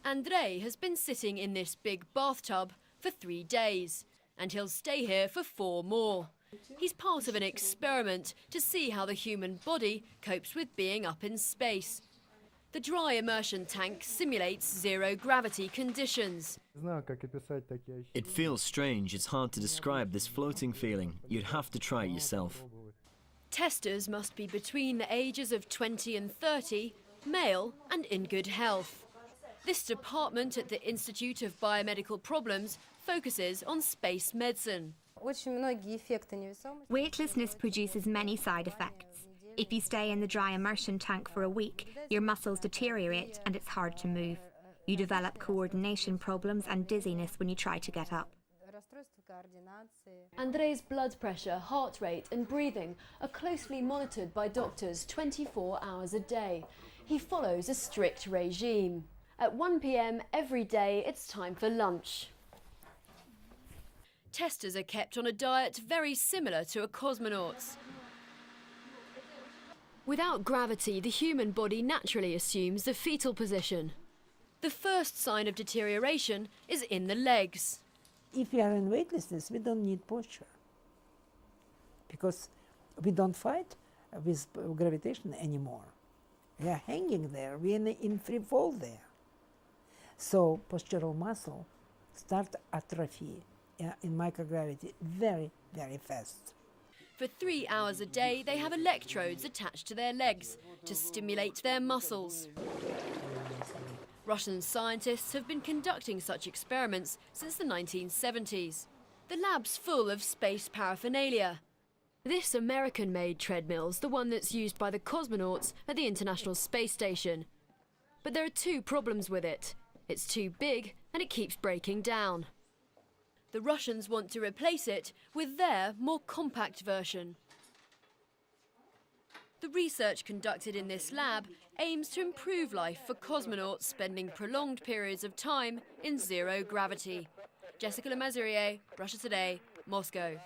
Andrei has been sitting in this big bathtub for 3 days, and he'll stay here for 4 more. He's part of an experiment to see how the human body copes with being up in space. The dry immersion tank simulates zero-gravity conditions. It feels strange. It's hard to describe this floating feeling. You'd have to try it yourself. Testers must be between the ages of 20 and 30, male and in good health. This department at the Institute of Biomedical Problems focuses on space medicine. Weightlessness produces many side effects. If you stay in the dry immersion tank for a week, your muscles deteriorate and it's hard to move. You develop coordination problems and dizziness when you try to get up. Andrei's blood pressure, heart rate and breathing are closely monitored by doctors 24 hours a day. He follows a strict regime. At 1 p.m. every day, it's time for lunch. Testers are kept on a diet very similar to a cosmonaut's. Without gravity, the human body naturally assumes the fetal position. The first sign of deterioration is in the legs. If we are in weightlessness, we don't need posture because we don't fight with gravitation anymore. We are hanging there, we are in free fall there. So postural muscle start atrophy in microgravity very, very fast. For 3 hours a day, they have electrodes attached to their legs to stimulate their muscles. Russian scientists have been conducting such experiments since the 1970s. The lab's full of space paraphernalia. This American-made treadmill's the one that's used by the cosmonauts at the International Space Station. But there are 2 problems with it. It's too big and it keeps breaking down. The Russians want to replace it with their more compact version. The research conducted in this lab aims to improve life for cosmonauts spending prolonged periods of time in zero gravity. Jessica Lemazurier, Russia Today, Moscow.